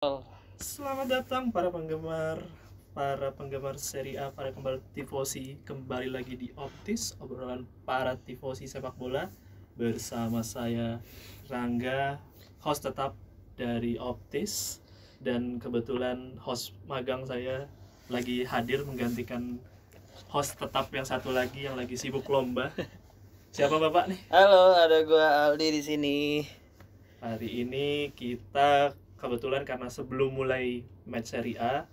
Oh, Selamat datang para penggemar Serie A, para penggemar tifosi, kembali lagi di Optis, obrolan para tifosi sepak bola bersama saya Rangga, host tetap dari Optis, dan kebetulan host magang saya lagi hadir menggantikan host tetap yang satu lagi yang lagi sibuk lomba. Siapa Bapak nih? halo, ada gua Aldi di sini. Hari ini kita kebetulan karena sebelum mulai match Serie A,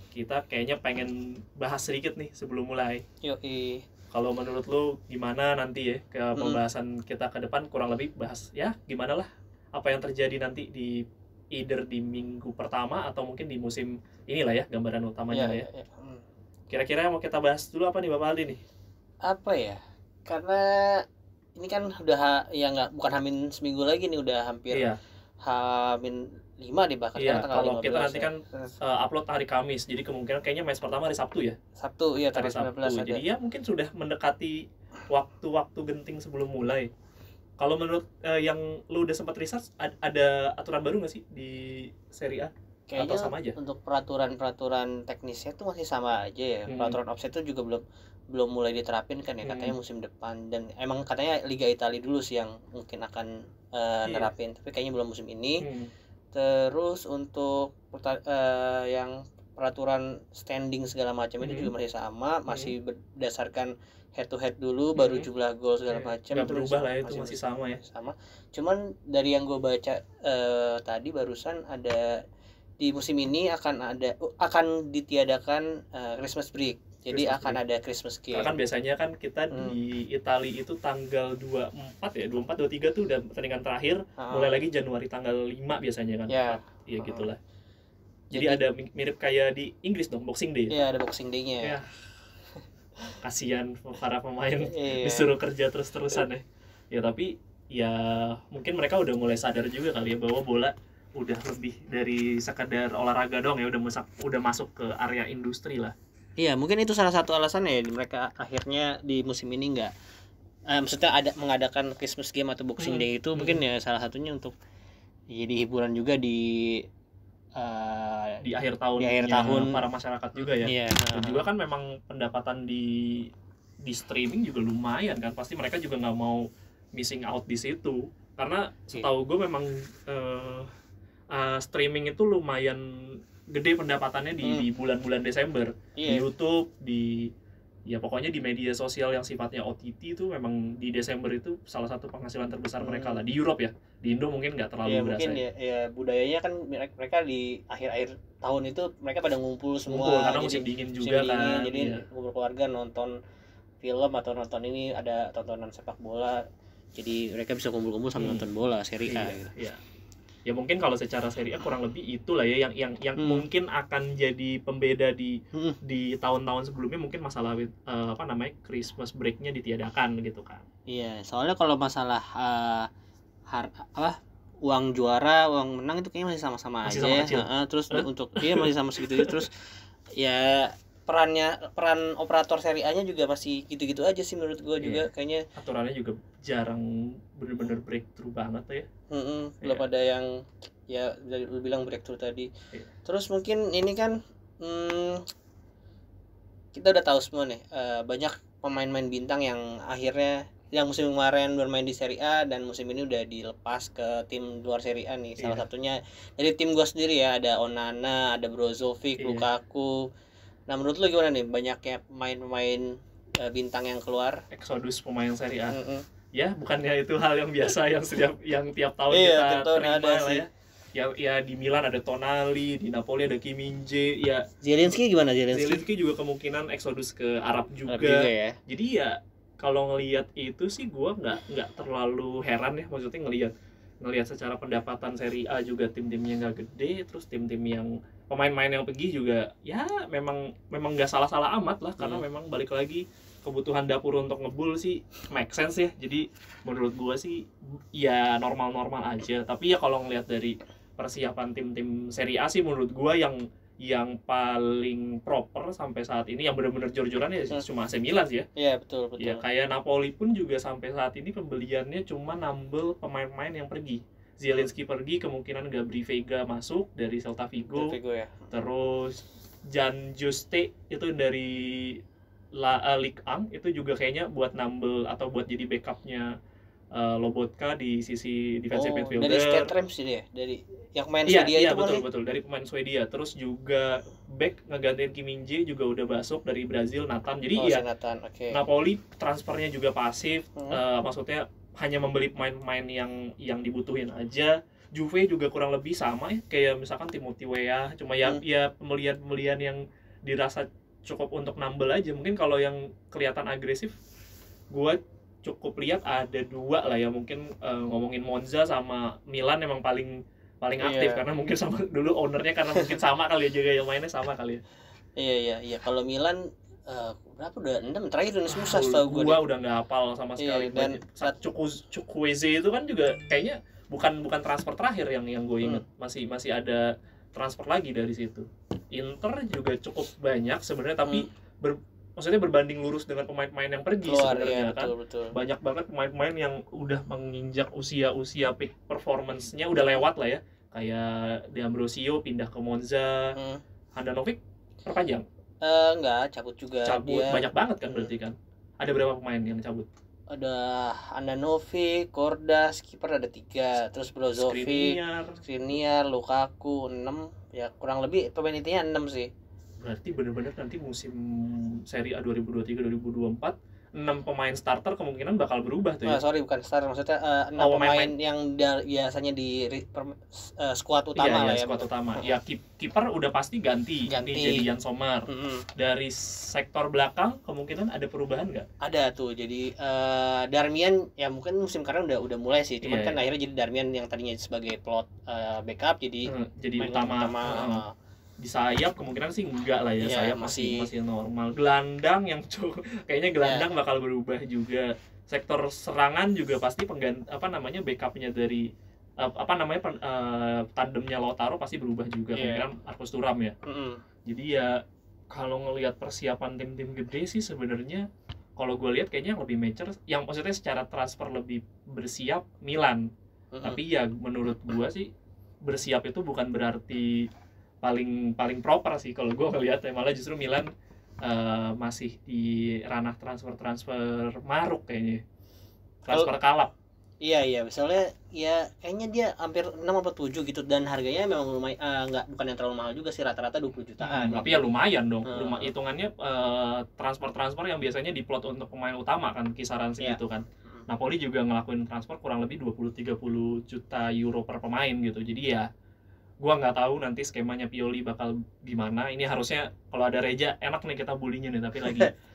kita kayaknya pengen bahas sedikit nih sebelum mulai. Yoi. Kalau menurut lu gimana nanti ya ke pembahasan kita ke depan, kurang lebih bahas ya gimana lah apa yang terjadi nanti di either di minggu pertama atau mungkin di musim inilah ya, gambaran utamanya lah ya. Ya. Kira-kira yang mau kita bahas dulu apa nih Bapak Aldi nih? Apa ya? Karena ini kan udah ya nggak bukan hamin seminggu lagi nih, udah hampir Iya. hamin 5 deh bahkan Iya, sekarang tanggal kalau 15 kita nanti ya. kan upload hari Kamis, jadi kemungkinan kayaknya match pertama hari Sabtu ya. Sabtu, iya Hari tanggal Sabtu. 19 ada. Jadi ya mungkin sudah mendekati waktu-waktu genting sebelum mulai. Kalau menurut yang lu udah sempat research, ada aturan baru nggak sih di Serie A? Kayaknya Atau sama aja? untuk peraturan teknisnya tuh masih sama aja ya. Peraturan offset tuh juga belum mulai diterapin kan ya, katanya musim depan, dan emang katanya Liga Italia dulu sih yang mungkin akan nerapin, tapi kayaknya belum musim ini. Terus untuk yang peraturan standing segala macam itu juga masih sama, masih berdasarkan head to head dulu, baru jumlah gol segala macam. Nggak berubah lah, itu masih sama ya. Sama. Cuman dari yang gue baca tadi barusan, ada di musim ini akan ditiadakan Christmas break. Jadi Christmas akan break. ada Christmas game. Karena kan biasanya kan kita di Italia itu tanggal 24 ya, 24 23 tuh udah pertandingan terakhir, mulai lagi Januari tanggal 5 biasanya kan. Ya. Iya gitulah. Jadi ada mirip kayak di Ingglis dong, Boxing Day. Iya, ada Boxing Day-nya. Ya. Kasihan para pemain disuruh kerja terus-terusan ya. Ya tapi ya mungkin mereka udah mulai sadar juga kali ya bahwa bola udah lebih dari sekedar olahraga doang ya, udah masuk ke area industri lah. Iya, mungkin itu salah satu alasannya ya mereka akhirnya di musim ini nggak maksudnya ada mengadakan Christmas game atau Boxing Day itu. Mungkin ya salah satunya untuk jadi hiburan juga di akhir tahun para masyarakat juga ya. Iya. Dan juga kan memang pendapatan di streaming juga lumayan kan, pasti mereka juga nggak mau missing out di situ, karena setahu gue memang streaming itu lumayan gede pendapatannya di bulan-bulan Desember. Di YouTube, ya pokoknya di media sosial yang sifatnya OTT itu memang di Desember itu salah satu penghasilan terbesar mereka lah. Di Europe ya, di Indo mungkin nggak terlalu berasa. Mungkin ya budayanya kan mereka di akhir-akhir tahun itu mereka pada ngumpul semua, karena musim dingin juga kan. Jadi ngumpul keluarga nonton film atau nonton ini, ada tontonan sepak bola, jadi mereka bisa kumpul-kumpul sambil nonton bola Serie A gitu. Iya. Ya mungkin kalau secara Serie A kurang lebih itulah ya yang mungkin akan jadi pembeda di tahun-tahun sebelumnya, mungkin masalah Christmas break-nya ditiadakan gitu kan. Iya, soalnya kalau masalah uang juara, uang menang itu kayaknya masih sama-sama aja. Terus untuk dia masih sama segitu. Terus ya peran operator Serie A-nya juga masih gitu-gitu aja sih menurut gue juga. Kayaknya aturannya juga jarang bener-bener breakthrough banget ya. Belum ada yang ya dari lu bilang breakthrough tadi. Terus mungkin ini kan kita udah tahu semua nih, banyak pemain-pemain bintang yang akhirnya yang musim kemarin bermain di Serie A dan musim ini udah dilepas ke tim luar Serie A nih. Salah satunya dari tim gue sendiri ya, ada Onana, ada Brozovic, Lukaku. Nah menurut lu gimana nih banyaknya pemain-pemain bintang yang keluar? Eksodus pemain Serie A. Ya bukannya itu hal yang biasa yang tiap tahun kita terima lah ya. Ya di Milan ada Tonali, di Napoli ada Kim Min-jae, ya Zielinski gimana? Zielinski juga kemungkinan eksodus ke Arab juga ya. Jadi ya kalau ngelihat itu sih gue nggak terlalu heran ya, maksudnya ngelihat secara pendapatan Serie A juga tim-timnya nggak gede, terus tim-tim yang pemain-pemain yang pergi juga ya memang nggak salah-salah amat lah, karena memang balik lagi kebutuhan dapur untuk ngebul sih make sense ya. Jadi menurut gue sih ya normal-normal aja. Tapi ya kalau ngelihat dari persiapan tim-tim Serie A sih menurut gue yang paling proper sampai saat ini, yang benar-benar jor-joran ya cuma AC Milan sih ya. Iya betul. Ya kayak Napoli pun juga sampai saat ini pembeliannya cuma nambel pemain-pemain yang pergi. Zielinski pergi, kemungkinan Gabri Veiga masuk dari Celta Vigo ya. Terus Jan Juste itu dari Ligue 1 itu juga kayaknya buat nambel atau buat jadi backupnya Lobotka di sisi defensive midfielder. Dari Stade sih dia, dari yang main Swedia itu betul dari pemain Swedia. Terus juga back ngegantiin Kim Min-jae juga udah masuk dari Brazil, Nathan. Jadi Nathan, Napoli transfernya juga pasif, maksudnya hanya membeli pemain-pemain yang dibutuhin aja. Juve juga kurang lebih sama ya, kayak misalkan Timothy Weah, cuma ya pembelian yang dirasa cukup untuk nambel aja. Mungkin kalau yang kelihatan agresif, gue cukup lihat ada dua lah ya, mungkin ngomongin Monza sama Milan emang paling aktif karena mungkin sama dulu ownernya, karena mungkin sama kali ya, juga yang mainnya sama kali ya. Iya. Kalau Milan berapa udah 6 terakhir udah susah setahu gue. Gua udah nggak hafal sama sekali. Dan Chukwueze itu kan juga kayaknya bukan transfer terakhir yang gue inget. Masih ada transfer lagi dari situ. Inter juga cukup banyak sebenarnya, tapi maksudnya berbanding lurus dengan pemain-pemain yang pergi sebenarnya kan. Betul. Banyak banget pemain-pemain yang udah menginjak usia peak performance-nya udah lewat lah ya. Kayak D'Ambrosio pindah ke Monza, Handanovic perpanjang. Enggak, cabut juga. Dia banyak banget kan berarti kan. Ada berapa pemain yang cabut? Ada Handanovic, Kordas, kiper ada 3, terus Brozovic, Skriniar, Lukaku 6. Ya kurang lebih pemain intinya 6 sih. Berarti benar-benar nanti musim Serie A 2023-2024 6 pemain starter kemungkinan bakal berubah tuh ya. Sorry, bukan starter, maksudnya 6 pemain yang biasanya di skuad utama lah ya. Skuad utama. Ya kiper udah pasti ganti. Ini jadi Jan Sommer. Dari sektor belakang kemungkinan ada perubahan nggak? Ada tuh. Jadi Darmian ya mungkin musim kemarin udah mulai sih. Cuman kan akhirnya jadi Darmian yang tadinya sebagai plot backup jadi utama. Di sayap kemungkinan sih enggak lah ya, sayap masih normal. Gelandang yang kayaknya gelandang bakal berubah juga. Sektor serangan juga pasti backupnya dari tandemnya Lautaro pasti berubah juga. Kemungkinan Marcus Thuram ya. Jadi ya kalau ngelihat persiapan tim-tim gede sih sebenarnya kalau gue lihat kayaknya yang lebih mature, yang maksudnya secara transfer lebih bersiap Milan. Tapi ya menurut gue sih bersiap itu bukan berarti paling proper sih kalau gue ngelihat ya, malah justru Milan masih di ranah transfer maruk kayaknya, transfer kalap. Iya, misalnya ya kayaknya dia hampir 6 atau 7 gitu, dan harganya memang lumayan, bukan yang terlalu mahal juga sih, rata-rata 20 jutaan. Tapi ya lumayan dong, hitungannya transfer yang biasanya diplot untuk pemain utama kan, kisaran segitu kan. Napoli juga ngelakuin transfer kurang lebih 20-30 juta euro per pemain gitu, jadi ya gua nggak tahu nanti skemanya Pioli bakal gimana. Ini harusnya kalau ada Reja enak nih kita bulinya nih, tapi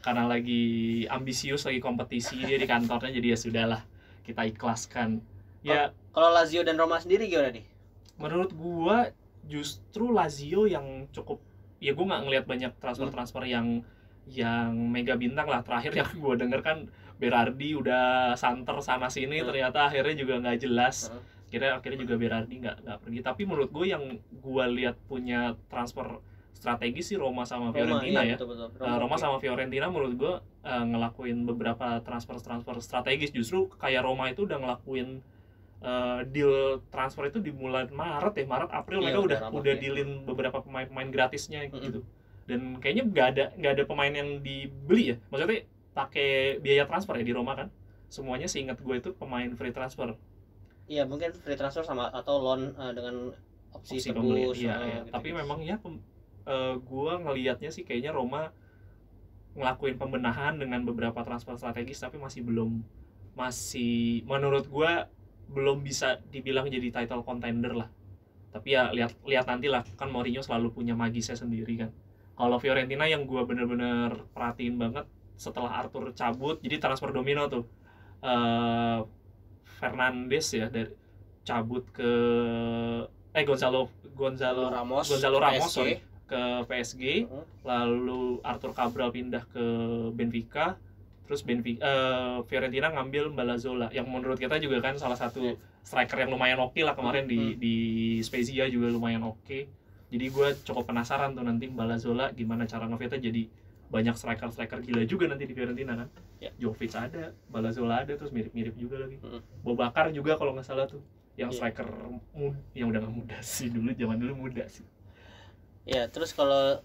karena lagi ambisius, lagi kompetisi dia di kantornya, jadi ya sudahlah kita ikhlaskan. Ya kalau Lazio dan Roma sendiri gimana nih? Menurut gua justru Lazio yang cukup, ya gua nggak ngelihat banyak transfer yang mega bintang lah. Terakhir yang gua denger kan Berardi udah santer sana sini, ternyata akhirnya juga nggak jelas. Akhirnya juga Berardi nggak pergi. Tapi menurut gue yang gue lihat punya transfer strategis sih Roma sama Fiorentina ya. Betul. Roma sama Fiorentina menurut gue ngelakuin beberapa transfer strategis. Justru kayak Roma itu udah ngelakuin deal transfer itu di bulan Maret April mereka udah dealin beberapa pemain gratisnya gitu. Dan kayaknya nggak ada pemain yang dibeli ya. Maksudnya pakai biaya transfer ya di Roma kan. Semuanya seingat gue itu pemain free transfer. Iya, mungkin free transfer sama atau loan dengan opsi tebus. Iya. Tapi memang ya gue ngelihatnya sih kayaknya Roma ngelakuin pembenahan dengan beberapa transfer strategis, tapi masih menurut gue belum bisa dibilang jadi title contender lah. Tapi ya lihat nanti lah, kan Mourinho selalu punya magisnya sendiri kan. Kalau Fiorentina yang gue bener-bener perhatiin banget setelah Arthur cabut, jadi transfer domino tuh. Fernandes ya dari cabut ke Gonzalo Ramos ke PSG, lalu Arthur Cabral pindah ke Benfica, terus Fiorentina ngambil Mbalazola yang menurut kita juga kan salah satu striker yang lumayan oke lah kemarin di Spezia juga lumayan oke. Jadi gue cukup penasaran tuh nanti Mbalazola gimana cara ngefitnya jadi banyak striker gila juga nanti di Fiorentina kan. Jovic ada, Mbalazola ada, terus mirip-mirip juga lagi. Bobakar juga kalau nggak salah tuh. yang striker yang udah nggak muda sih, zaman dulu muda sih. Ya terus kalau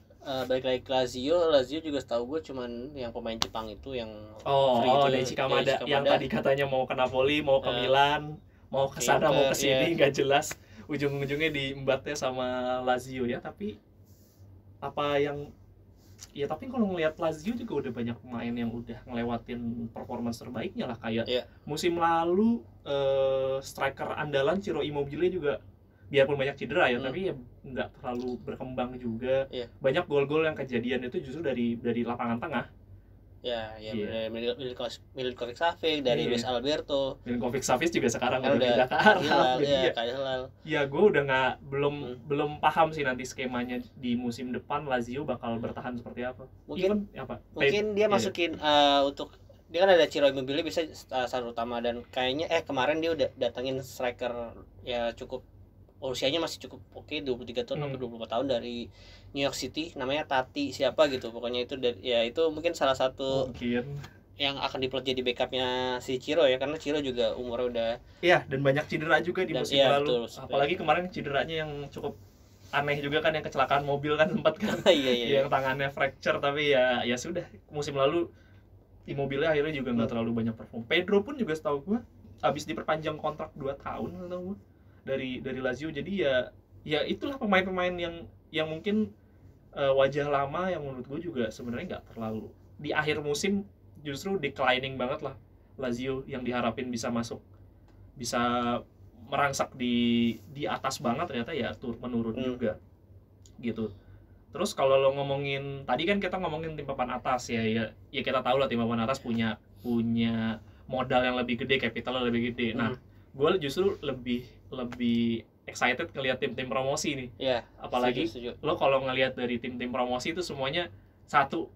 balik lagi ke Lazio juga setahu gue cuman yang pemain Jepang itu yang Daichi Kamada yang tadi katanya mau ke Napoli, mau ke Milan, mau ke sana mau ke sini, nggak jelas, ujung-ujungnya diembatnya sama Lazio ya. Tapi tapi kalau ngelihat Lazio juga udah banyak pemain yang udah ngelewatin performance terbaiknya lah, kayak musim lalu striker andalan Ciro Immobile juga biarpun banyak cedera ya, tapi ya nggak terlalu berkembang juga. Banyak gol-gol yang kejadian itu justru dari lapangan tengah. Milinkovic Savic dari Luis Alberto. Milinkovic Savic juga sekarang udah pindah ke Arab. Ya gue udah belum paham sih nanti skemanya di musim depan Lazio bakal bertahan seperti apa. Mungkin dia masukin untuk dia kan ada Ciro Immobile bisa starter utama, dan kayaknya kemarin dia udah datangin striker ya cukup usianya masih cukup oke, 23 tahun atau 24 tahun dari New York City, namanya Tati siapa gitu pokoknya. Itu ya itu mungkin salah satu yang akan diplot jadi backupnya si Ciro ya, karena Ciro juga umurnya udah dan banyak cedera juga di musim lalu. Betul, apalagi kemarin cederanya yang cukup aneh juga kan, yang kecelakaan mobil kan sempat kan. Yang tangannya fracture, tapi ya sudah, musim lalu Immobile akhirnya juga nggak terlalu banyak perform. Pedro pun juga setahu gue habis diperpanjang kontrak 2 tahun setahu gue dari Lazio. Jadi ya itulah pemain-pemain yang mungkin wajah lama yang menurut gue juga sebenarnya nggak terlalu di akhir musim justru declining banget lah Lazio, yang diharapin bisa merangsak di atas banget, ternyata ya menurun juga gitu. Terus kalau lo ngomongin tadi kan kita ngomongin tim papan atas ya kita tahu lah tim papan atas punya modal yang lebih gede, capital yang lebih gede. Nah, gue justru lebih excited ngelihat tim-tim promosi nih. Apalagi setuju. Lo kalau ngelihat dari tim-tim promosi itu semuanya satu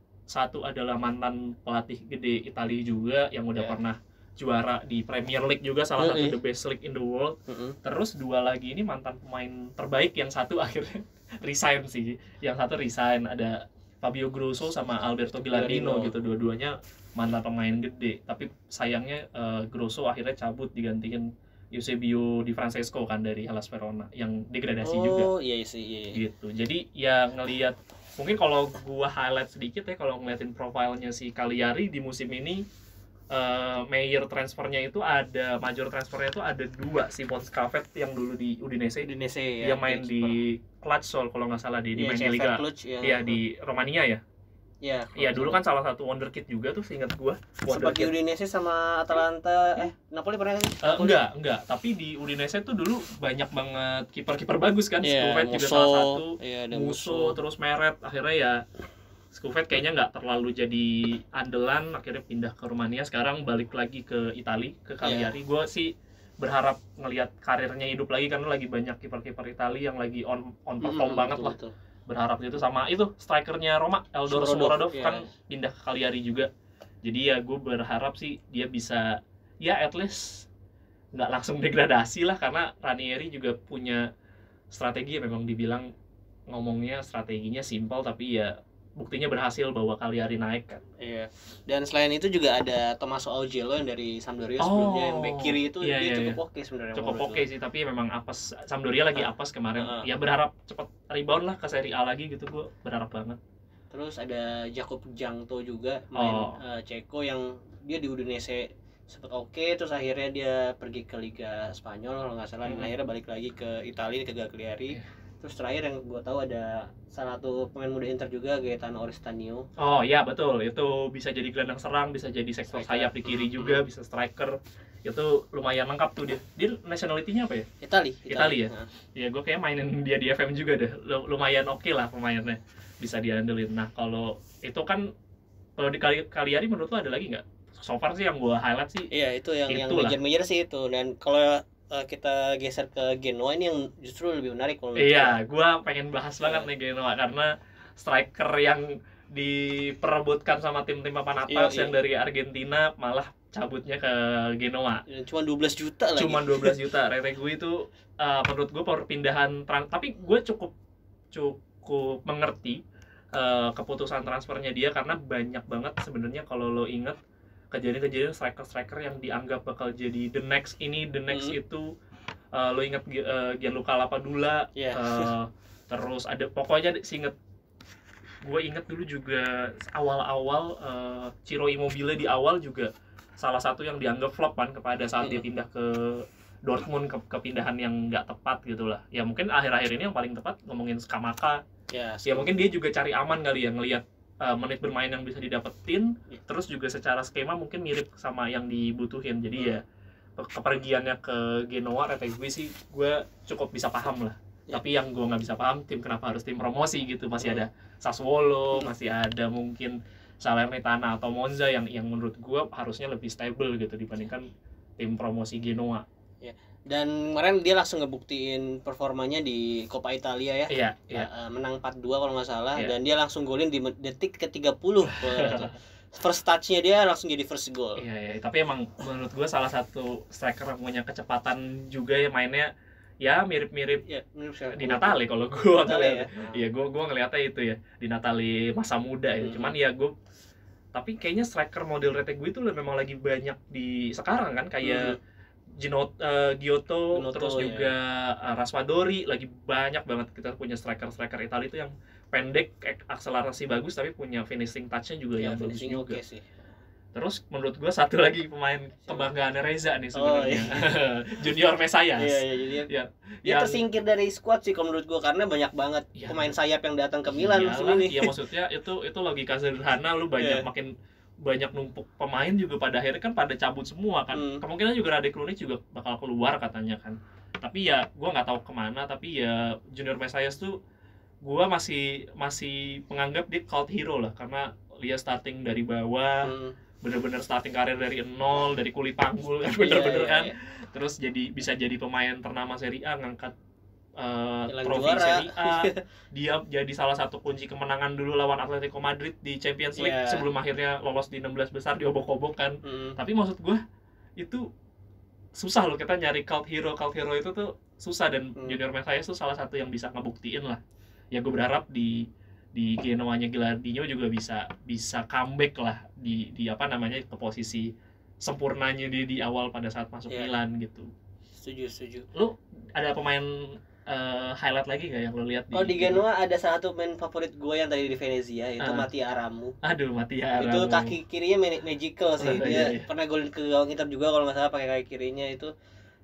adalah mantan pelatih gede Italia juga yang udah pernah juara di Premier League juga, salah satu the best league in the world. Terus 2 lagi ini mantan pemain terbaik, yang satu akhirnya resign sih. Yang satu resign, ada Fabio Grosso sama Alberto Gilardino gitu, dua-duanya mantan pemain gede. Tapi sayangnya Grosso akhirnya cabut, digantiin Eusebio Di Francesco kan dari Hellas Verona yang degradasi juga. Gitu. Jadi ya ngelihat, mungkin kalau gua highlight sedikit ya, kalau ngeliatin profilnya si Cagliari di musim ini, major transfernya itu major transfernya itu ada 2, Simon Scavet yang dulu di Udinese yang main di Cluj kalau nggak salah, di main di Liga di Romania ya. Dulu kan salah satu wonderkid juga tuh, seingat gua. Seperti Udinese sama Atalanta, Napoli pernah kan? Enggak, tapi di Udinese tuh dulu banyak banget kiper bagus kan. Scuvet juga salah satu, Musso, terus Meret. Akhirnya ya Scuvet kayaknya nggak terlalu jadi andalan, akhirnya pindah ke Rumania, sekarang balik lagi ke Italia, ke Cagliari. Gua sih berharap ngelihat karirnya hidup lagi, karena lagi banyak kiper-kiper Italia yang lagi on perform banget lah. Berharap gitu. Sama itu strikernya Roma, Eldor Shomurodov kan pindah ke Cagliari juga. Jadi ya gue berharap sih dia bisa at least nggak langsung degradasi lah, karena Ranieri juga punya strategi, memang dibilang ngomongnya strateginya simpel, tapi ya buktinya berhasil bawa Cagliari naik kan. Dan selain itu juga ada Tommaso Augello yang dari Sampdoria sebelumnya, yang bek kiri itu dia cukup oke sebenarnya. Cukup oke sih, tapi memang apes, Sampdoria lagi apes kemarin. Ya berharap cepat rebound lah ke Serie A lagi gitu, gue berharap banget. Terus ada Jakub Jankto juga, main Ceko, yang dia di Udinese sempat oke, terus akhirnya dia pergi ke Liga Spanyol kalau nggak salah, akhirnya balik lagi ke Italia, ke Cagliari. Terus terakhir yang gue tahu ada salah satu pemain muda Inter juga, Gaetano Oristanio. Betul, itu bisa jadi gelandang serang, bisa jadi sektor sayap di kiri juga, bisa striker. Itu lumayan lengkap tuh dia. Dia nationality-nya apa ya? Italia ya. Ya gue kayak mainin dia di FM juga deh. Lumayan oke lah pemainnya, bisa diandelin. Nah kalau itu kan, kalau di Cagliari menurut lo ada lagi nggak? So far sih yang gue highlight sih. Itu yang major sih itu. Dan kalau kita geser ke Genoa, ini yang justru lebih menarik kalau gue pengen bahas banget nih Genoa, karena striker yang diperebutkan sama tim-tim papan atas yang dari Argentina malah cabutnya ke Genoa. Cuma 12 juta lagi. Cuma 12 juta. Retegui itu menurut gue perpindahan tapi gue cukup mengerti keputusan transfernya dia, karena banyak banget sebenarnya kalau lo inget kejadian-kejadian striker-striker yang dianggap bakal jadi the next itu Lo inget Gianluca Lapadula, terus ada pokoknya gue inget dulu juga awal-awal Ciro Immobile di awal juga salah satu yang dianggap flop kan kepada saat dia pindah ke Dortmund, kepindahan yang nggak tepat gitulah. Ya mungkin akhir-akhir ini yang paling tepat ngomongin Scamacca. Ya mungkin dia juga cari aman kali ya, ngelihat menit bermain yang bisa didapetin, terus juga secara skema mungkin mirip sama yang dibutuhin. Jadi ya kepergiannya ke Genoa, gue sih gue cukup bisa paham lah. Tapi yang gue nggak bisa paham kenapa harus tim promosi gitu. Masih ada Sassuolo, masih ada mungkin Salernitana atau Monza yang menurut gue harusnya lebih stable gitu dibandingkan tim promosi Genoa. Dan kemarin dia langsung ngebuktiin performanya di Coppa Italia ya. Menang 4-2 kalau nggak salah, dan dia langsung golin di detik ke-30. First touch-nya dia langsung jadi first goal. Tapi emang menurut gue salah satu striker yang punya kecepatan juga ya, mainnya ya mirip-mirip di Natali kalau gue ngeliat. Gue ngeliatnya itu ya di Natali masa muda ya. Cuman ya tapi kayaknya striker model Retegui itu memang lagi banyak di sekarang kan, kayak Giotto, terus juga Raspadori, lagi banyak banget kita punya striker Italia itu yang pendek, akselerasi bagus, tapi punya finishing touch-nya juga yang bagus juga. Sih. Terus menurut gue satu lagi pemain kebanggaan Reza nih sebenarnya, Junior Mesias. Dia tersingkir dari squad sih kalau menurut gue, karena banyak banget pemain sayap yang datang ke Milan musim ini. Iya, maksudnya itu logika sederhana, lu makin banyak numpuk pemain juga pada akhirnya kan pada cabut semua kan. Kemungkinan juga Rade Krunic juga bakal keluar katanya kan. Tapi ya gue nggak tahu kemana. Tapi ya Junior Mesias tuh gue masih menganggap dia cult hero lah, karena dia starting dari bawah, bener-bener starting karir dari nol, dari kuli panggul kan, bener-bener kan. Terus bisa jadi pemain ternama Serie A, ngangkat trofi Serie A. Dia jadi salah satu kunci kemenangan dulu lawan Atletico Madrid di Champions League sebelum akhirnya lolos di 16 besar, diobok-obok kan. Tapi maksud gue itu susah loh, kita nyari cult hero itu tuh susah, dan Junior Mesias tuh salah satu yang bisa ngebuktiin lah. Ya gue berharap di Genoa-nya Gilardino juga bisa comeback lah di ke posisi sempurnanya di awal pada saat masuk Milan gitu. Setuju. Lu ada pemain highlight lagi nggak yang lo lihat di Genoa? Ada salah satu pemain favorit gue yang tadi di Venezia, itu Mattia Aramu. Mattia Aramu. Itu kaki kirinya magical sih. Dia pernah golin ke gawang Inter juga kalau nggak salah pakai kaki kirinya itu.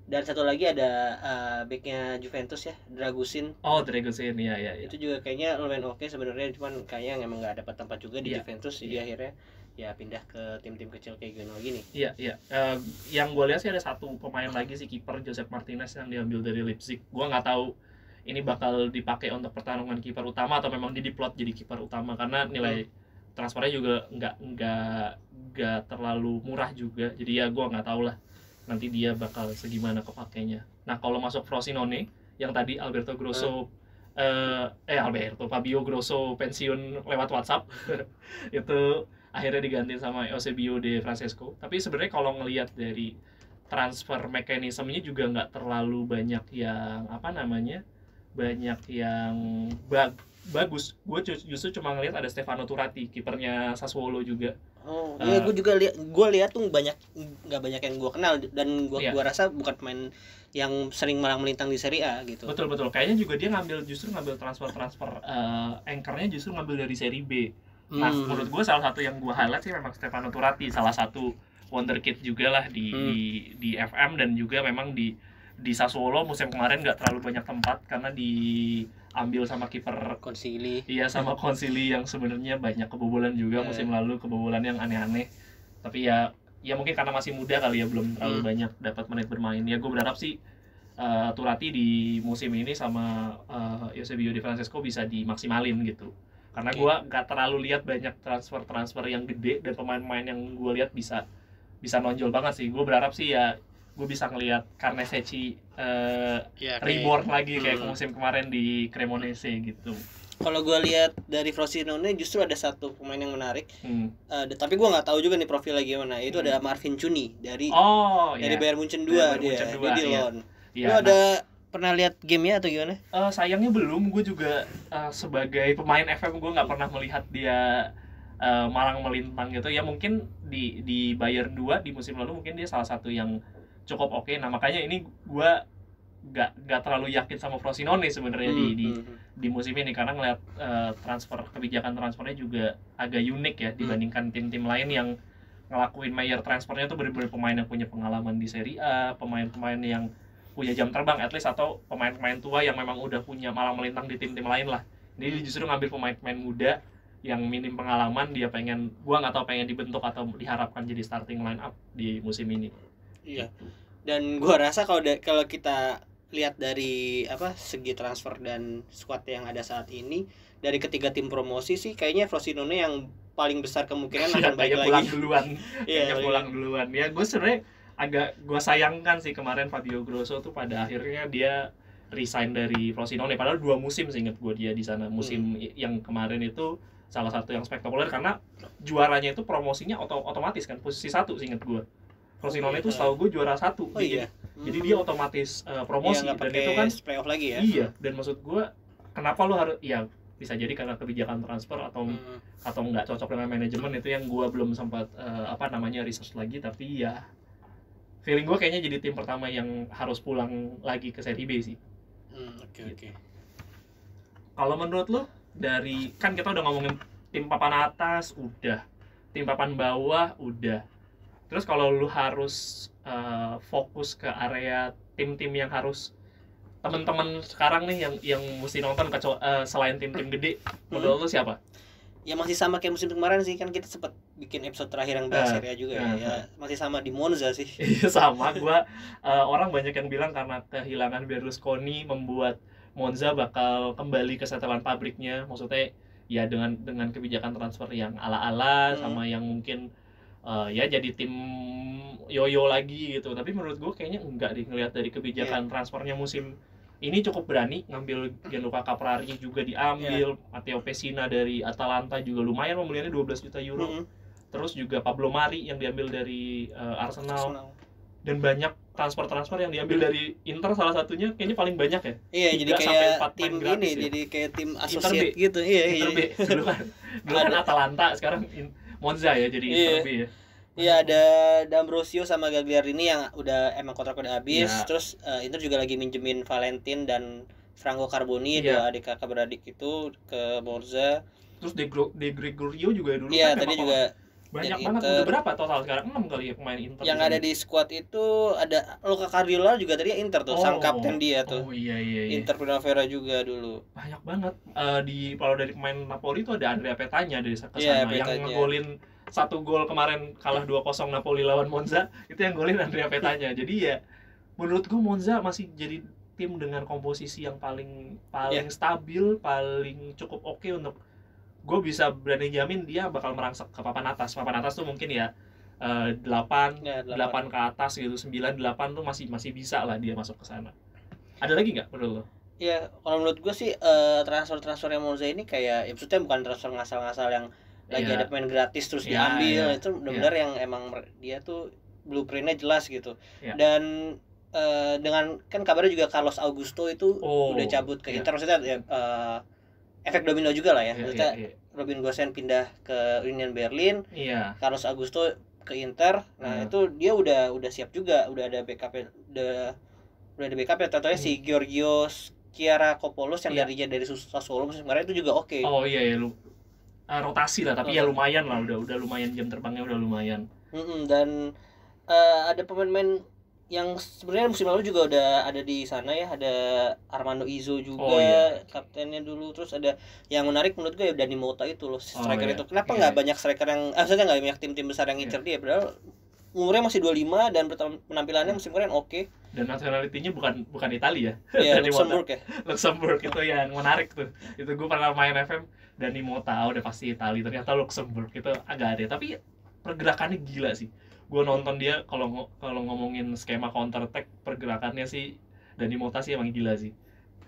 Dan satu lagi ada backnya Juventus ya, Dragusin. Dragusin ya. Itu juga kayaknya lumayan oke sebenarnya, cuman kayaknya emang nggak dapat tempat juga di Juventus, jadi akhirnya ya pindah ke tim-tim kecil kayak Genoa gini. Yang gue lihat sih ada satu pemain lagi sih, kiper Josep Martinez yang diambil dari Leipzig. Gue nggak tahu ini bakal dipakai untuk pertarungan kiper utama atau memang diplot jadi kiper utama, karena nilai transfernya juga nggak terlalu murah juga. Jadi ya gue nggak tahu lah nanti dia bakal segimana kepakainya. Nah kalau masuk Frosinone yang tadi Alberto Grosso Fabio Grosso pensiun lewat WhatsApp itu akhirnya diganti sama Eusebio de Francesco. Tapi sebenarnya kalau ngelihat dari transfer mekanismenya juga nggak terlalu banyak yang bagus. Gue justru cuma ngelihat ada Stefano Turati, kipernya Sassuolo juga. Gue lihat tuh nggak banyak yang gue kenal, dan gue rasa bukan pemain yang sering malang melintang di Serie A gitu. Betul. Kayaknya juga dia ngambil transfer anchornya justru ngambil dari Serie B. Nah, menurut gue salah satu yang gue highlight sih memang Stefano Turati, salah satu wonderkid juga lah di FM, dan juga memang di Sassuolo musim kemarin nggak terlalu banyak tempat karena diambil sama kiper Konsili. Iya, sama Konsili yang sebenarnya banyak kebobolan juga musim lalu, kebobolan yang aneh-aneh. Tapi ya mungkin karena masih muda kali ya, belum terlalu banyak dapat menit bermain. Ya gue berharap sih Turati di musim ini sama Eusebio Di Francesco bisa dimaksimalin gitu. Karena gue nggak terlalu lihat banyak transfer yang gede, dan pemain-pemain yang gue lihat bisa nonjol banget sih. Gue berharap sih ya gue bisa ngelihat Carnesecchi reborn lagi kayak musim kemarin di Cremonese gitu. Kalau gue lihat dari Frosinone justru ada satu pemain yang menarik, tapi gue nggak tahu juga nih profilnya gimana. Itu ada Marvin Cuni dari Bayern Munchen 2 dia di loan. Lu ada pernah lihat gamenya atau gimana? Sayangnya belum. Gue juga sebagai pemain FM gue nggak pernah melihat dia malang melintang gitu. Ya mungkin di Bayern 2 di musim lalu mungkin dia salah satu yang cukup oke. Nah makanya ini gue nggak terlalu yakin sama Frosinone sebenarnya di musim ini, karena ngeliat kebijakan transfernya juga agak unik ya dibandingkan tim-tim lain yang ngelakuin major transfernya tuh bener-bener pemain yang punya pengalaman di Serie A, pemain-pemain yang punya jam terbang at least, atau pemain-pemain tua yang memang udah punya malang melintang di tim-tim lain lah. Jadi justru ngambil pemain-pemain muda yang minim pengalaman, dia gua nggak tahu pengen dibentuk atau diharapkan jadi starting line up di musim ini. Iya. Dan gua rasa kalau kita lihat dari segi transfer dan squad yang ada saat ini, dari ketiga tim promosi sih kayaknya Frosinone yang paling besar kemungkinan akan balik lagi. Pulang duluan. Ya gue sebenarnya gue sayangkan sih kemarin Fabio Grosso tuh pada akhirnya dia resign dari Frosinone, padahal 2 musim seingat gue dia di sana. Musim yang kemarin itu salah satu yang spektakuler karena juaranya itu promosinya otomatis kan, posisi 1 seingat gue. Frosinone itu setahu gue juara 1. Jadi dia otomatis promosi, dan itu kan playoff lagi ya. Iya, dan maksud gue kenapa lo harus, ya bisa jadi karena kebijakan transfer atau nggak cocok dengan manajemen, itu yang gue belum sempat research lagi, tapi ya feeling gue kayaknya jadi tim pertama yang harus pulang lagi ke Serie B sih. Oke. Kalau menurut lo, dari kan kita udah ngomongin tim papan atas udah, tim papan bawah udah, terus kalau lo harus fokus ke area tim-tim yang harus teman-teman sekarang nih yang mesti nonton selain tim-tim gede, menurut lu siapa? Ya masih sama kayak musim kemarin sih, kan kita sempat bikin episode terakhir yang bahas Serie A juga ya masih sama di Monza sih. Sama gua, orang banyak yang bilang karena kehilangan Berlusconi membuat Monza bakal kembali ke setelan pabriknya, maksudnya ya dengan kebijakan transfer yang ala-ala sama yang mungkin ya jadi tim yoyo lagi gitu. Tapi menurut gue kayaknya enggak deh, ngelihat dari kebijakan transfernya musim ini cukup berani, ngambil Gianluca Caprari juga diambil, Matteo Pessina dari Atalanta juga lumayan pembeliannya 12 juta euro. Terus juga Pablo Mari yang diambil dari Arsenal. Dan banyak transfer yang diambil dari Inter, salah satunya kayaknya paling banyak ya. Iya, jadi kayak tim ini, jadi kayak tim associate gitu. Inter B. Dulu kan Atalanta, sekarang Monza ya jadi Inter B ya. Iya, ada D'Ambrosio sama Gagliardini yang emang kontrak udah habis. Terus Inter juga lagi minjemin Valentin dan Franco Carboni, dua adik kakak beradik itu ke Monza. Terus De Gregorio juga dulu kan tadi juga banyak banget. Udah berapa total sekarang? 6 kali ya pemain Inter. Yang ada di squad itu ada Luca Cardiola juga tadi Inter tuh, sang kapten dia tuh. Iya. Inter Primavera juga dulu. Banyak banget. Kalau dari pemain Napoli itu ada Andrea Petagna dari kesana yang ngegolin 1 gol kemarin kalah 2-0 Napoli lawan Monza, itu yang golin Andrea Petagna. Jadi ya menurut gue Monza masih jadi tim dengan komposisi yang paling stabil, paling cukup oke untuk gue bisa berani jamin dia bakal merangsek ke papan atas. Papan atas tuh mungkin ya 8 ke atas gitu, 9, 8 tuh masih bisa lah dia masuk ke sana. Ada lagi nggak menurut lo? Ya kalau menurut gue sih transfer yang Monza ini kayak ya, maksudnya bukan transfer ngasal-ngasal yang lagi ada pemain gratis terus diambil. Itu benar-benar yang emang dia tuh blueprintnya jelas gitu. Dan dengan kan kabarnya juga Carlos Augusto itu udah cabut ke Inter, maksudnya efek domino juga lah ya. Maksudnya Robin Gosens pindah ke Union Berlin, Carlos Augusto ke Inter. Nah itu dia udah siap juga, udah ada backup contohnya si Georgios Kierakopoulos yang dari Sassuolo musim kemarin itu juga oke. Rotasi lah, tapi ya lumayan lah, udah lumayan, jam terbangnya udah lumayan. Dan ada pemain-pemain yang sebenarnya musim lalu juga udah ada di sana ya, ada Armando Izzo juga, kaptennya dulu. Terus ada yang menarik menurut gue ya Dani Mota itu loh, striker itu. Kenapa nggak banyak striker yang maksudnya nggak banyak tim-tim besar yang ngincer dia, padahal umurnya masih 25 dan penampilannya musim kemarin oke. Dan nationality-nya bukan Italia ya. Iya, Luxembourg ya. Luxembourg itu yang menarik tuh. Itu gue pernah main FM, Dani Mota udah pasti Italia, ternyata Luxembourg itu agak ada. Tapi pergerakannya gila sih. Gue nonton dia kalau ngomongin skema counter attack, pergerakannya sih Dani Mota sih emang gila sih.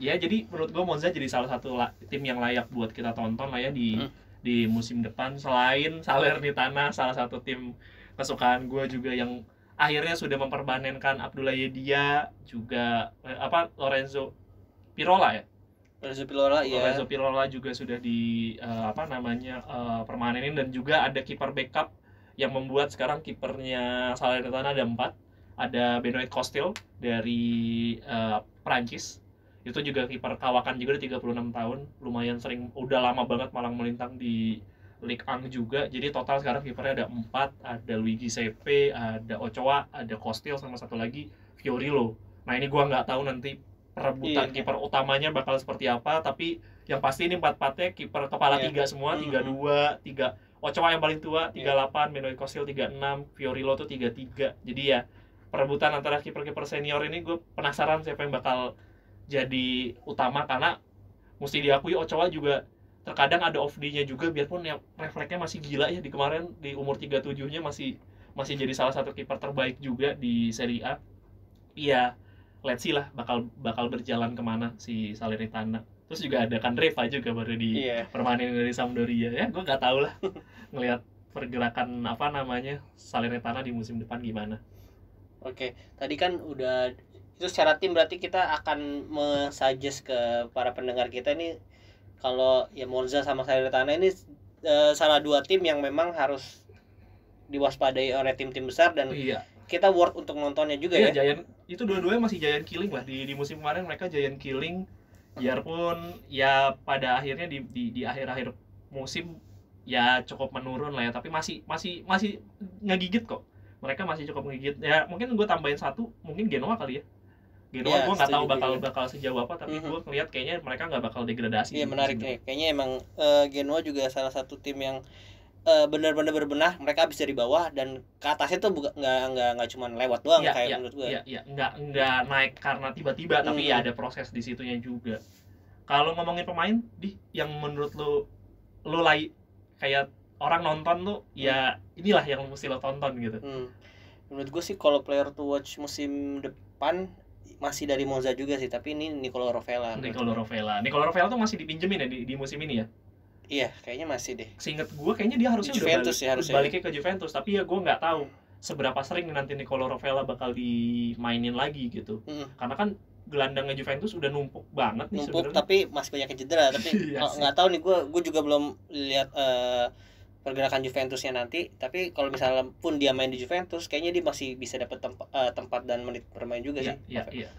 Ya jadi menurut gue Monza jadi salah satu tim yang layak buat kita tonton lah ya di musim depan. Selain Salernitana, salah satu tim kesukaan gue juga yang akhirnya sudah mempermanenkan Abdoulaye Yeddia, juga Lorenzo Pirola ya. Lorenzo Pirola juga sudah permanenin, dan juga ada kiper backup yang membuat sekarang kipernya Salernitana ada 4. Ada Benoit Costil dari Prancis. Itu juga kiper kawakan juga, 36 tahun, lumayan sering, udah lama banget malang melintang di Ligue 1 juga. Jadi total sekarang kipernya ada 4, ada Luigi Sepe, ada Ochoa, ada Costil, sama satu lagi Fiorillo. Nah ini gua nggak tahu nanti perebutan kiper utamanya bakal seperti apa, tapi yang pasti ini 4-4-nya kiper kepala 3 semua, 32, 3 Ochoa yang paling tua 38, Benoit Costil 36, Fiorillo tuh 33. Jadi ya perebutan antara kiper-kiper senior ini gue penasaran siapa yang bakal jadi utama, karena mesti diakui Ochoa juga terkadang ada off day-nya juga, biarpun yang refleksnya masih gila ya di kemarin, di umur 37-nya masih jadi salah satu kiper terbaik juga di Serie A. Iya, let's see lah bakal berjalan kemana si Salernitana. Terus juga ada kan Reva juga baru di permanen dari Sampdoria ya, gue nggak tahu lah ngelihat pergerakan Salernitana di musim depan gimana. Oke, tadi kan udah itu secara tim, berarti kita akan me-suggest ke para pendengar kita nih kalau ya Monza sama Salernitana ini salah dua tim yang memang harus diwaspadai oleh tim-tim besar, dan kita worth untuk nontonnya juga ya. Giant itu dua-duanya masih giant killing lah di musim kemarin, mereka giant killing, biarpun ya pada akhirnya di akhir-akhir musim ya cukup menurun lah ya, tapi masih ngegigit kok. Mereka masih cukup ngegigit. Ya mungkin gue tambahin satu, mungkin Genoa kali ya. Genoa gue nggak tahu bakal sejauh apa, tapi gue ngeliat kayaknya mereka nggak bakal degradasi. Iya menarik nih, kayaknya emang Genoa juga salah satu tim yang benar-benar berbenah. Mereka habis dari bawah dan ke atasnya tuh nggak cuma lewat doang menurut gue. Iya, nggak naik karena tiba-tiba, tapi ya ada proses di situnya juga. Kalau ngomongin pemain, yang menurut lo kayak orang nonton tuh ya inilah yang mesti lo tonton gitu. Menurut gue sih kalau player to watch musim depan masih dari Monza juga sih, tapi ini Nicolo Rovella. Nicolo Rovella tuh masih dipinjemin ya di musim ini ya? Iya, kayaknya masih deh. Seinget gue kayaknya dia harusnya udah baliknya ke Juventus, tapi ya gue nggak tahu seberapa sering nanti Nicolo Rovella bakal dimainin lagi gitu. Karena kan gelandangnya Juventus udah numpuk banget nih sebenarnya. Tapi masih banyak cedera, tapi nggak tahu nih, gue juga belum lihat pergerakan Juventusnya nanti. Tapi kalau misalnya pun dia main di Juventus, kayaknya dia masih bisa dapat tempat dan menit bermain juga sih. Iya.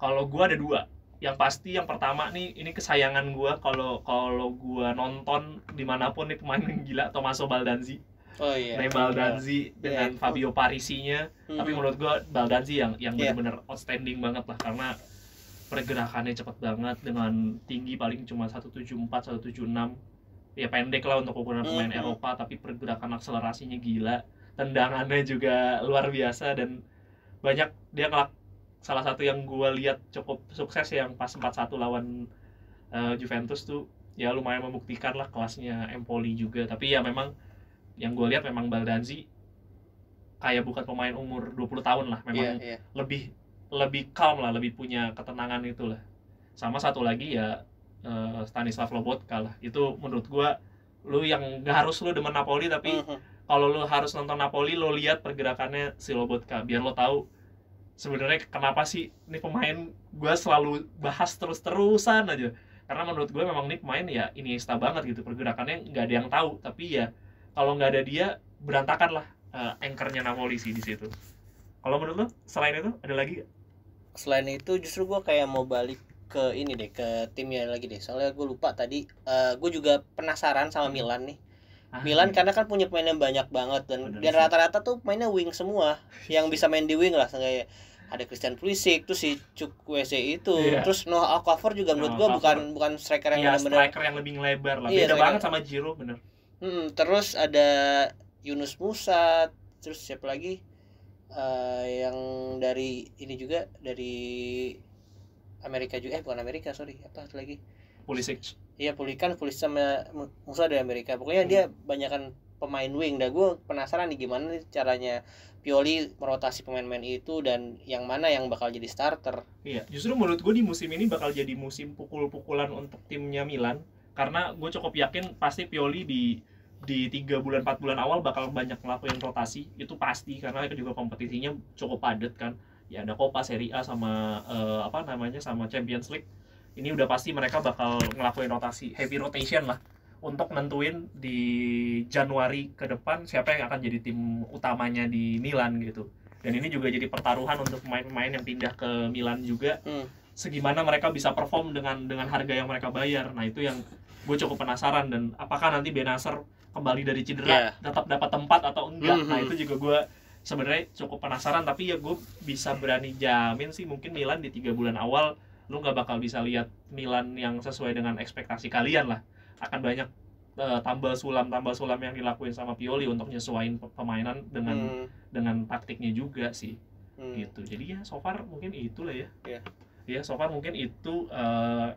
Kalau gue ada dua. Yang pasti yang pertama nih, ini kesayangan gue kalau gue nonton dimanapun nih, pemain yang gila, Tommaso Baldanzi. Baldanzi dengan Fabio Parisi-nya. Tapi menurut gue Baldanzi yang benar-benar outstanding banget lah, karena pergerakannya cepat banget dengan tinggi paling cuma 174, 176. Ya pendek lah untuk ukuran pemain Eropa, tapi pergerakan akselerasinya gila, tendangannya juga luar biasa, dan banyak dia salah satu yang gue lihat cukup sukses yang pas 4-1 lawan Juventus tuh ya lumayan membuktikan lah kelasnya Empoli juga. Tapi ya memang yang gue lihat memang Baldanzi kayak bukan pemain umur 20 tahun lah, memang lebih calm lah, lebih punya ketenangan itulah. Sama satu lagi ya Stanislav Lobotka lah. Itu menurut gua, lu yang gak harus lu demen Napoli, tapi kalau lu harus nonton Napoli, lu lihat pergerakannya si Lobotka, biar lu tahu sebenarnya kenapa sih ini pemain gua selalu bahas terus-terusan aja. Karena menurut gua memang ini pemain ya Iniesta banget gitu, pergerakannya nggak ada yang tahu, tapi ya kalau nggak ada dia berantakan lah anchornya Napoli sih di situ. Kalau menurut lu selain itu ada lagi gak? Selain itu justru gua kayak mau balik ke ini deh, ke timnya lagi deh, soalnya gue lupa tadi. Gue juga penasaran sama Milan nih. Milan karena kan punya pemain yang banyak banget, dan rata-rata tuh mainnya wing semua, yang bisa main di wing lah, kayak ada Christian Pulisic, terus si Chukwueze itu, terus Noah Okafor juga menurut gue bukan striker yang benar-benar striker yang lebih lebar lah, beda banget sama Giroud bener. Terus ada Yunus Musa, terus siapa lagi yang dari ini juga dari Amerika juga, bukan Amerika, sorry, apa lagi? Pulisic. Iya, Pulisic sama Musa dari Amerika. Pokoknya dia banyakan pemain wing. Dan gue penasaran nih gimana nih caranya Pioli merotasi pemain-pemain itu, dan yang mana yang bakal jadi starter. Iya, justru menurut gue di musim ini bakal jadi musim pukul-pukulan untuk timnya Milan, karena gue cukup yakin pasti Pioli di 3 bulan 4 bulan awal bakal banyak ngelakuin rotasi. Itu pasti, karena juga kompetisinya cukup padat kan. Ya ada Coppa, Serie A, sama sama Champions League. Ini udah pasti mereka bakal ngelakuin rotasi, heavy rotation lah, untuk nentuin di Januari ke depan siapa yang akan jadi tim utamanya di Milan gitu. Dan ini juga jadi pertaruhan untuk pemain-pemain yang pindah ke Milan juga. Segimana mereka bisa perform dengan harga yang mereka bayar. Nah itu yang gue cukup penasaran, dan apakah nanti Bennacer kembali dari cedera tetap dapat tempat atau enggak. Nah itu juga gue sebenarnya cukup penasaran, tapi ya gue bisa berani jamin sih mungkin Milan di 3 bulan awal lu nggak bakal bisa lihat Milan yang sesuai dengan ekspektasi kalian lah. Akan banyak tambal sulam yang dilakuin sama Pioli untuk nyesuaiin permainan dengan taktiknya juga sih. Gitu. Jadi ya so far mungkin itulah ya. Ya so far mungkin itu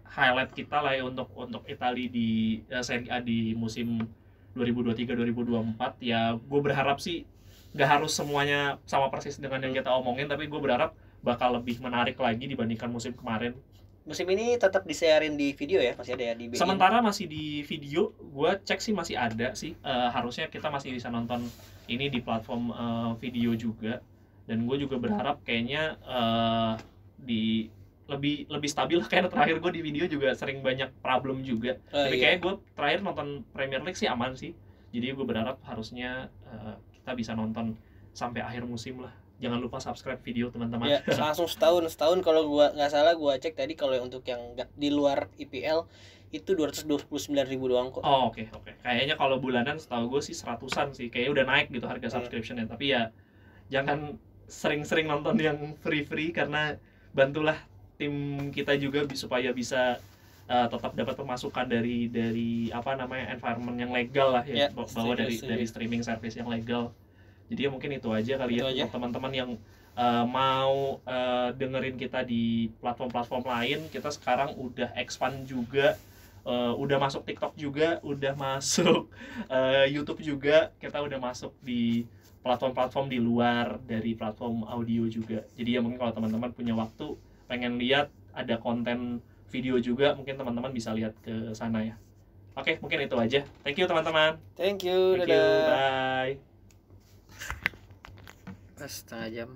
highlight kita lah ya untuk Italia di Serie A di musim 2023-2024. Ya gue berharap sih nggak harus semuanya sama persis dengan yang kita omongin, tapi gue berharap bakal lebih menarik lagi dibandingkan musim kemarin. Musim ini tetap disiarin di video ya? Masih ada ya di BIN? Sementara masih di video, gue cek sih masih ada sih. Harusnya kita masih bisa nonton ini di platform video juga. Dan gue juga berharap kayaknya di lebih stabil. Kayak terakhir gue di video juga sering banyak problem juga. Tapi kayaknya gue terakhir nonton Premier League sih aman sih. Jadi gue berharap harusnya kita bisa nonton sampai akhir musim lah. Jangan lupa subscribe video teman-teman. Ya, langsung setahun kalau gua nggak salah gua cek tadi, kalau untuk yang di luar IPL itu 229.000 doang kok. Oh oke. Kayaknya kalau bulanan setahu gue sih 100-an sih. Kayaknya udah naik gitu harga subscription-nya. Tapi ya jangan sering-sering nonton yang free karena bantulah tim kita juga supaya bisa tetap dapat pemasukan dari environment yang legal lah ya, bawa dari streaming service yang legal. Jadi ya mungkin itu aja kali ya untuk teman-teman yang mau dengerin kita di platform-platform lain. Kita sekarang udah expand juga, udah masuk TikTok juga, udah masuk YouTube juga. Kita udah masuk di platform-platform di luar dari platform audio juga. Jadi ya mungkin kalau teman-teman punya waktu pengen lihat ada konten video juga, mungkin teman-teman bisa lihat ke sana ya. Oke, mungkin itu aja. Thank you teman-teman. Thank you, dadah. Bye. Setengah jam.